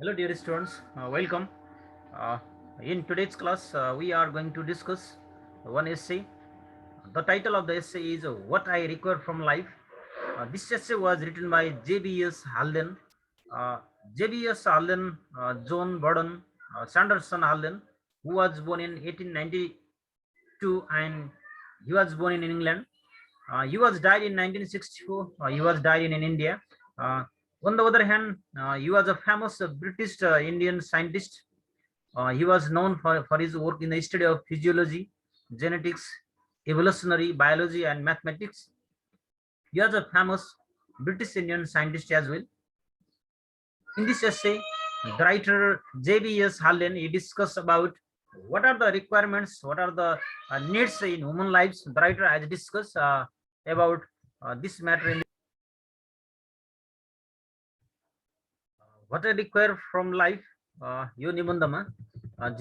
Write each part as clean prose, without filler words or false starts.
Hello, dear students. Welcome. Uh, in today's class, we are going to discuss one essay. The title of the essay is "What I Require from Life." This essay was written by J.B.S. Halden. Uh, J.B.S. Halden, John Burden, Sanderson Halden, who was born in 1892, and he was born in England. He was died in 1964. He was died in India. Uh, on the other hand, he was a famous British Indian scientist. He was known for his work in the study of physiology, genetics, evolutionary biology, and mathematics. He was a famous British Indian scientist as well. In this essay, the writer J.B.S. Halden he discussed about what are the requirements, what are the needs in human lives. The writer has discussed about this matter in what I require from life. यो निबन्धमा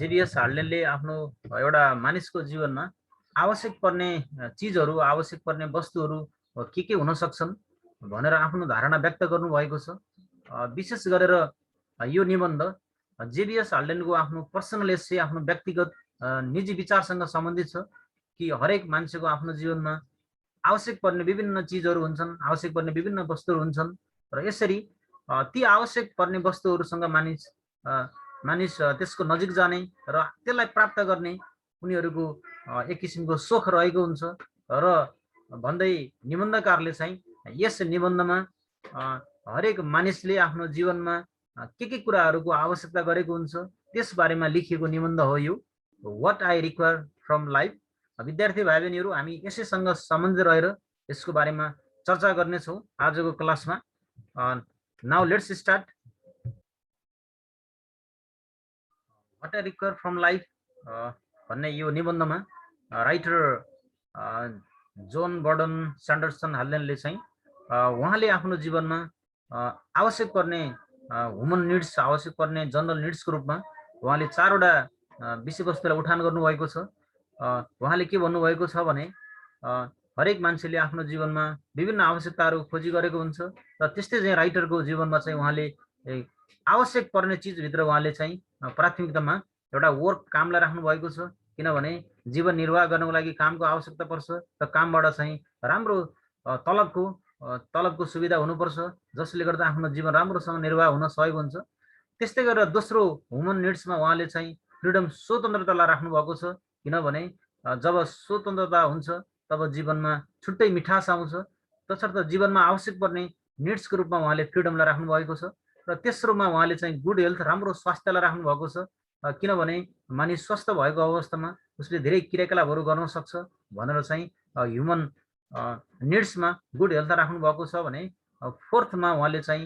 जेबिएस हार्लेनले आफ्नो एउटा मानिसको जीवनमा आवश्यक पर्ने चिजहरू आवश्यक पर्ने वस्तुहरू के हुन सक्छन् भनेर आफ्नो धारणा व्यक्त गर्नुभएको छ। विशेष गरेर यो निबन्ध जेबिएस हार्लेनको आफ्नो पर्सनल एस्से आफ्नो व्यक्तिगत निजी विचारसँग सम्बन्धित छ कि हरेक मान्छेको आफ्नो जीवनमा आवश्यक पर्ने विभिन्न चिजहरू हुन्छन्, आवश्यक पर्ने विभिन्न वस्तुहरू हुन्छन् र यसरी ती आवश्यक पर्ने वस्तुहरूसँग मानिस मानिस त्यसको नजिक जाने र त्यसलाई प्राप्त गर्ने उनीहरूको एक किसिमको सोख रहेको हुन्छ र भन्दै निबन्धकारले चाहिँ यस निबन्धमा हरेक मानिसले आफ्नो जीवनमा के कुराहरूको आवश्यकता गरेको हुन्छ त्यस बारेमा लेखिएको निबन्ध हो yo what I require from life. विद्यार्थी भाइ बहिनीहरू हामी यसैसँग सम्बन्धित रहेर यसको बारेमा चर्चा गर्नेछौँ आजको क्लासमा। Now let's start. What I require from life भन्ने यो निबन्धमा राइटर जोन बर्डन स्यान्डरसन हाल्डेनले चाहिँ उहाँले आफ्नो जीवनमा आवश्यक पर्ने ह्युमन निड्स आवश्यक पर्ने जनरल निड्सको रूपमा उहाँले चारवटा विषयवस्तुलाई उठान गर्नुभएको छ। उहाँले के भन्नुभएको छ भने हरेक मान्छेले आफ्नो जीवनमा विभिन्न आवश्यकताहरू खोजी गरेको हुन्छ र त्यस्तै चाहिँ राइटरको जीवनमा चाहिँ उहाँले आवश्यक पर्ने चिजभित्र उहाँले चाहिँ प्राथमिकतामा एउटा वर्क कामलाई राख्नु भएको छ किनभने जीवन निर्वाह गर्नको लागि कामको आवश्यकता पर्छ र कामबाट चाहिँ राम्रो तलबको सुविधा हुनुपर्छ जसले गर्दा आफ्नो जीवन राम्रोसँग निर्वाह हुन सहयोग हुन्छ। त्यस्तै गरेर दोस्रो ह्युमन निड्समा उहाँले चाहिँ फ्रिडम स्वतन्त्रतालाई राख्नु भएको छ किनभने जब स्वतन्त्रता हुन्छ तब जीवनमा छुट्टै मिठास आउँछ। तसर्थ जीवनमा आवश्यक पर्ने निड्सको रूपमा उहाँले फ्रिडमलाई राख्नु भएको छ र तेस्रोमा उहाँले चाहिँ गुड हेल्थ राम्रो स्वास्थ्यलाई राख्नु भएको छ किनभने मानिस स्वस्थ भएको अवस्थामा उसले धेरै क्रियाकलापहरू गर्न सक्छ भनेर चाहिँ ह्युमन निड्समा गुड हेल्थ राख्नु भएको छ भने फोर्थमा उहाँले चाहिँ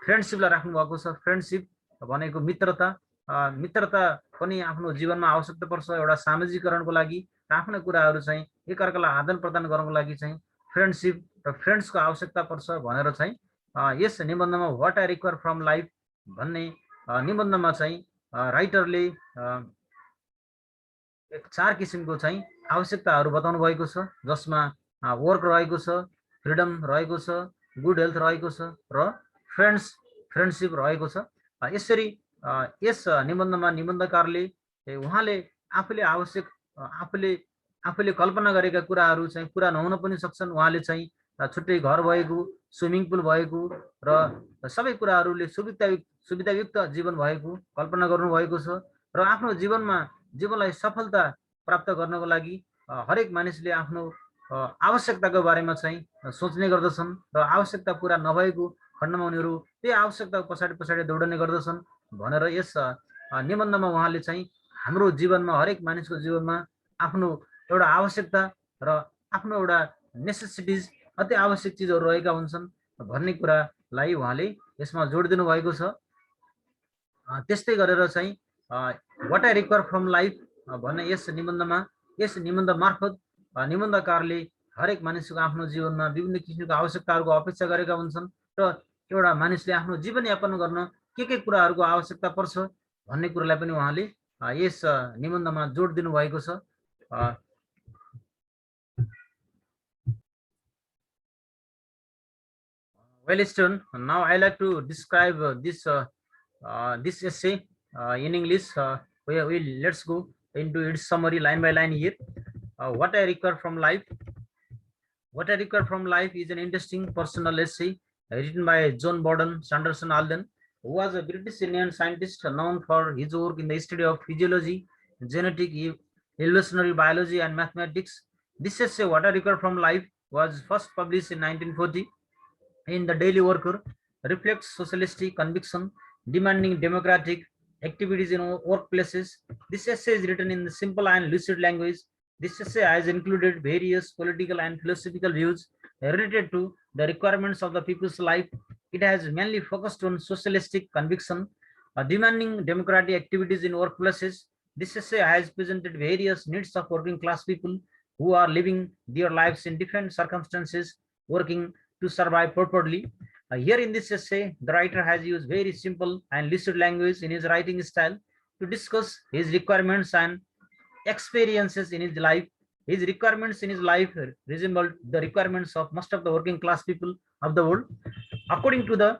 फ्रेन्डसिपलाई राख्नु भएको छ। फ्रेन्डसिप भनेको मित्रता मित्रता पनि आफ्नो जीवनमा आवश्यकता पर्छ एउटा सामाजिकरणको लागि र आफ्ना कुराहरू चाहिँ एकअर्कालाई आदान प्रदान गर्नको लागि चाहिँ फ्रेन्डसिप र फ्रेन्ड्सको आवश्यकता पर्छ भनेर चाहिँ यस निबन्धमा what I require from life भन्ने निबन्धमा चाहिँ राइटरले चार किसिमको चाहिँ आवश्यकताहरू बताउनु भएको छ जसमा वर्क रहेको छ, फ्रिडम रहेको छ, गुड हेल्थ रहेको छ र फ्रेन्डसिप रहेको छ। यसरी यस निबन्धमा निबन्धकारले उहाँले आफूले आवश्यक आफूले कल्पना गरेका कुराहरू चाहिँ पुरा नहुन पनि सक्छन्। उहाँले चाहिँ छुट्टै घर भएको, स्विमिङ पुल भएको र सबै कुराहरूले सुविधायुक्त जीवन भएको कल्पना गर्नुभएको छ र आफ्नो जीवनलाई सफलता प्राप्त गर्नको लागि हरेक मानिसले आफ्नो आवश्यकताको बारेमा चाहिँ सोच्ने गर्दछन् र आवश्यकता पुरा नभएको खण्डमा उनीहरू त्यही आवश्यकताको पछाडि दौडने गर्दछन् भनेर यस निबन्धमा उहाँले चाहिँ हाम्रो जीवनमा हरेक मानिसको जीवनमा आफ्नो एउटा आवश्यकता र आफ्नो एउटा नेसेसिटिज अति आवश्यक चिजहरू रहेका हुन्छन् भन्ने कुरालाई उहाँले यसमा जोड दिनु भएको छ। त्यस्तै गरेर चाहिँ what I require from life भन्ने यस निबन्ध मार्फत निबन्धकारले हरेक मानिसको आफ्नो जीवनमा विभिन्न किसिमको आवश्यकताहरूको अपेक्षा गरेका हुन्छन् र एउटा मानिसले आफ्नो जीवनयापन गर्न के कुराहरूको आवश्यकता पर्छ भन्ने कुरालाई पनि उहाँले यस निबन्धमा जोड दिनुभएको छ। Well, student, now I like to describe this this essay in English. Let's go into its summary line by line here. What I require from life. What I require from life is an interesting personal essay written by John Borden Sanderson Alden, who was a British Indian scientist known for his work in the study of physiology, genetic, evolutionary biology, and mathematics. This essay, What I Require from Life, was first published in 1940 in the Daily Worker, reflects socialistic conviction demanding democratic activities in workplaces. This essay is written in the simple and lucid language. This essay has included various political and philosophical views related to the requirements of the people's life. It has mainly focused on socialistic conviction demanding democratic activities in workplaces. This essay has presented various needs of working class people who are living their lives in different circumstances, working to survive properly. Here in this essay, the writer has used very simple and lucid language in his writing style to discuss his requirements and experiences in his life. His requirements in his life resembled the requirements of most of the working class people of the world. According to the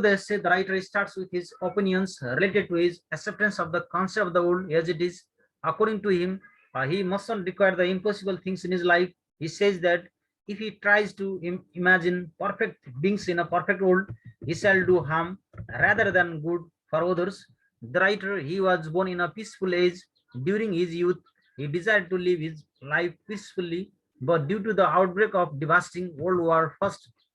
essay, the writer starts with his opinions related to his acceptance of the concept of the world as it is. According to him, he mustn't require the impossible things in his life. He says that if he tries to imagine perfect beings in a perfect world, he shall do harm rather than good for others. The writer, he was born in a peaceful age. During his youth, he desired to live his life peacefully, but due to the outbreak of devastating World War I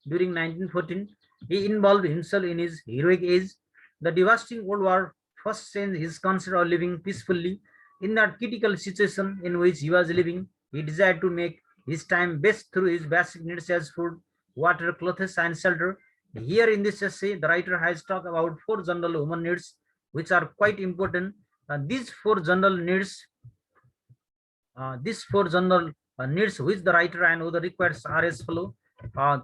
during 1914, he involved himself in his heroic age. The devastating World War first changed his concept of living peacefully. In that critical situation in which he was living, he desired to make his time best through his basic needs as food, water, clothes, and shelter. Here in this essay, the writer has talked about 4 general human needs, which are quite important. These four general needs which the writer and other requires are as follow.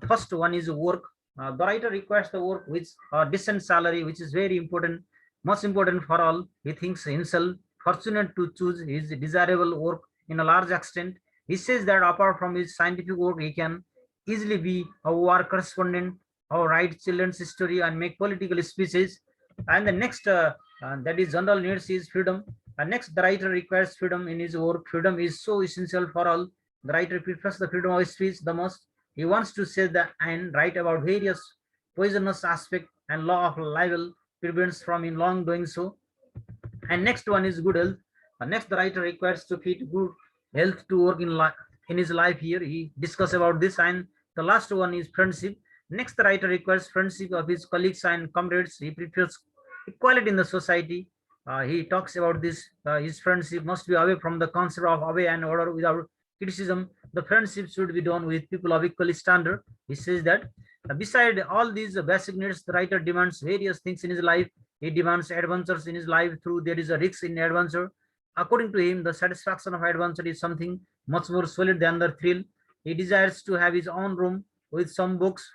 First one is work. The writer requires the work with a decent salary, which is very important, most important for all. He thinks himself fortunate to choose his desirable work in a large extent. He says that apart from his scientific work, he can easily be a war correspondent or write children's history and make political speeches. And the next, that is general needs, is freedom. Next, the writer requires freedom in his work. Freedom is so essential for all. The writer prefers the freedom of speech the most. He wants to say that and write about various poisonous aspects, and law of libel prevents from in long doing so. And next one is good health. Next, the writer requires to fit good health to work in his life. Here he discuss about this. And the last one is friendship. Next, the writer requires friendship of his colleagues and comrades. He prefers equality in the society. He talks about this. His friendship must be away from the concept of away and order without criticism. The friendship should be done with people of equal standard. He says that beside all these basic needs, the writer demands various things in his life. He demands adventures in his life through there is a risk in adventure. According to him, the satisfaction of adventure is something much more solid than the thrill. He desires to have his own room with some books,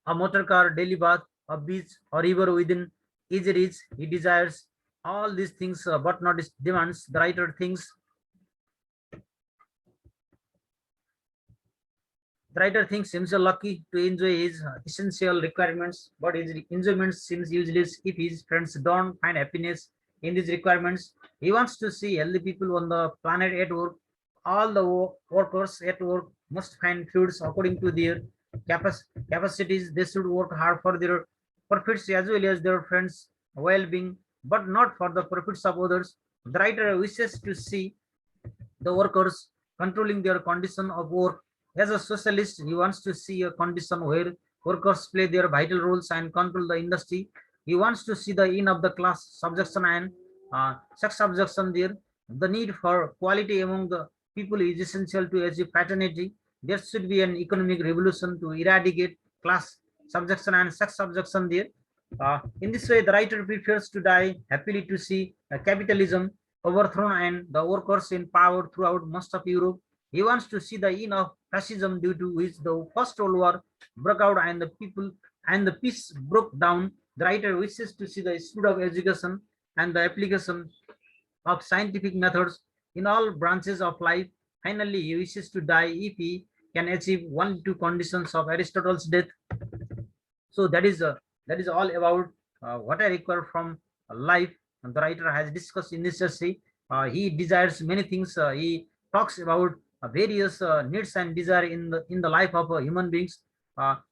a motor car, daily bath, a beach, or river within easy reach. He desires all these things, but not his demands. The writer thinks himself lucky to enjoy his essential requirements, but his enjoyment seems useless if his friends don't find happiness in these requirements. He wants to see healthy people on the planet at work. All the workers at work must find fruits according to their capacities. They should work hard for their profits as well as their friends' well-being, but not for the profits of others. The writer wishes to see the workers controlling their condition of work. As a socialist, he wants to see a condition where workers play their vital roles and control the industry. He wants to see the end of the class subjection and sex subjection there. The need for quality among the people is essential to achieve fraternity. There should be an economic revolution to eradicate class subjection and sex subjection there. In this way, the writer prefers to die happily to see capitalism overthrown and the workers in power throughout most of Europe. He wants to see the end of fascism, due to which the First World War broke out and the peace broke down. The writer wishes to see the spread of education and the application of scientific methods in all branches of life. Finally, he wishes to die if he can achieve 1 2 conditions of Aristotle's death. So that is that is all about what I require from life. And the writer has discussed in this essay. He desires many things. He talks about various needs and desire in the life of human beings.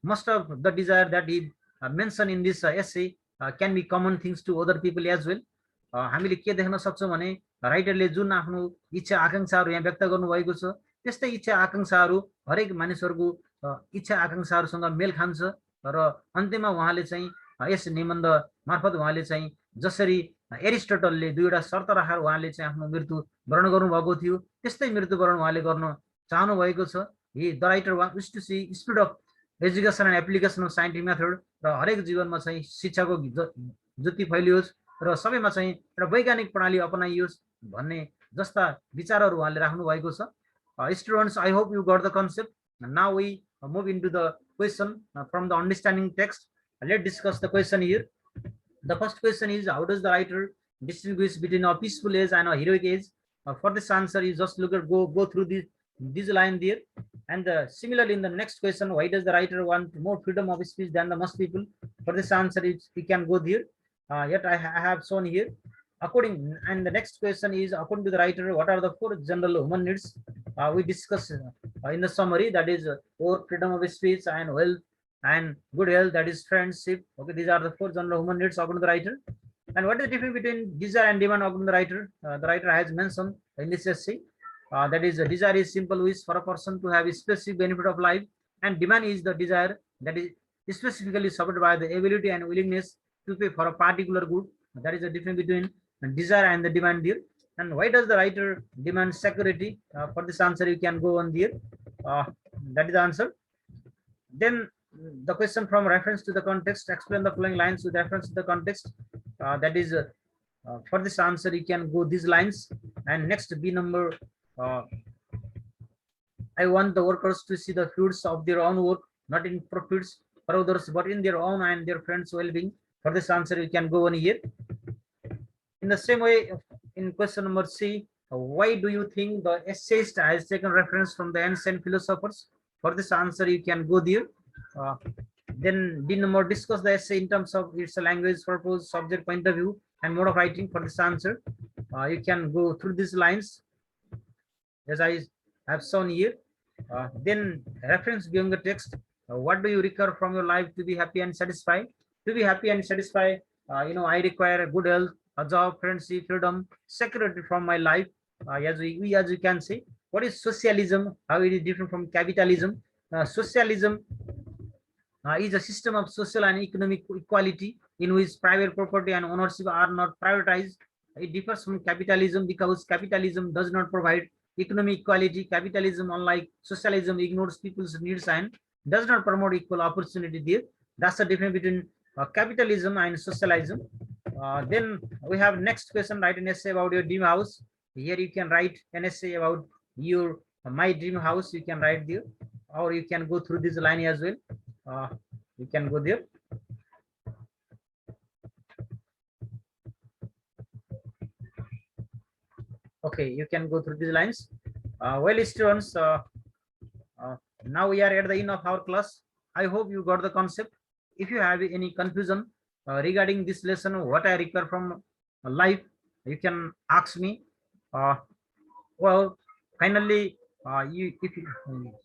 Most of the desire that he mentioned in this essay can be common things to other people as well. हामीले के देख्न सक्छौँ भने राइटरले जुन आफ्नो इच्छा आकांक्षाहरू यहाँ व्यक्त गर्नुभएको छ त्यस्तै इच्छा आकांक्षाहरू हरेक मानिसहरूको इच्छा आकांक्षाहरूसँग मेल खान्छ र अन्त्यमा उहाँले चाहिँ यस निबन्ध मार्फत उहाँले चाहिँ जसरी एरिस्टोटलले दुईवटा शर्त राखेर उहाँले चाहिँ आफ्नो मृत्यु वर्ण गर्नुभएको थियो त्यस्तै मृत्यु वर्ण उहाँले गर्न चाहनु भएको छ। The writer wants to see speed of education and application of scientific method र हरेक जीवनमा चाहिँ शिक्षाको ज्योति फैलियोस् र सबैमा चाहिँ एउटा वैज्ञानिक प्रणाली अपनाइयोस् भन्ने जस्ता विचारहरू उहाँले राख्नु भएको छ। Students, I hope you got the concept. Now we move into the question from the understanding text. Let's discuss the question here. The first question is, how does the writer distinguish between a peaceful age and a heroic age? For this answer, you just look at go through this line there. And similarly, in the next question, why does the writer want more freedom of speech than the most people? For this answer, we can go there. Yet I have shown here. And the next question is, according to the writer, what are the four general human needs? We discuss in the summary, that is work, freedom of speech, and wealth, and good health, that is friendship. Okay, these are the four general human needs according to the writer. And what is the difference between desire and demand according to the writer? The writer has mentioned in this essay, that is desire is simple wish for a person to have a specific benefit of life, and demand is the desire that is specifically supported by the ability and willingness to pay for a particular good. That is the difference between desire and the demand there. And why does the writer demand security? For this answer, you can go on there. That is the answer. Then the question from reference to the context, explain the following lines with reference to the context. That is for this answer, you can go these lines. And next, B number, I want the workers to see the fruits of their own work, not in profits for others, but in their own and their friends' well-being. For this answer, you can go on here. In the same way, in question number C, why do you think the essayist has taken reference from the ancient philosophers? For this answer, you can go there. Then D number, discuss the essay in terms of its language, purpose, subject, point of view, and mode of writing. For this answer, you can go through these lines as I have shown here. Then reference beyond the text. What do you require from your life to be happy and satisfied? To be happy and satisfied, I require good health, a job, friendship, freedom, security from my life. As you can say, what is socialism? How it is different from capitalism? Socialism is a system of social and economic equality in which private property and ownership are not privatized. It differs from capitalism because capitalism does not provide economic equality. Capitalism, unlike socialism, ignores people's needs and does not promote equal opportunity there. That's the difference between capitalism and socialism. Then we have next question, write an essay about your dream house. Here you can write an essay about your my dream house. You can write there, or you can go through this line as well. You can go there. Okay, you can go through these lines. Well, students, now we are at the end of our class. I hope you got the concept. If you have any confusion regarding this lesson, what I require from life, you can ask me. Well, finally, if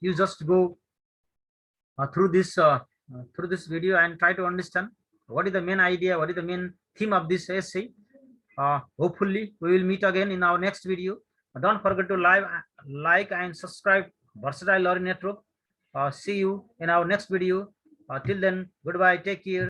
you just go through this video and try to understand what is the main idea, what is the main theme of this essay. Hopefully, we will meet again in our next video. Don't forget to like and subscribe Versatile Learning Network. See you in our next video. Till then, goodbye. Take care.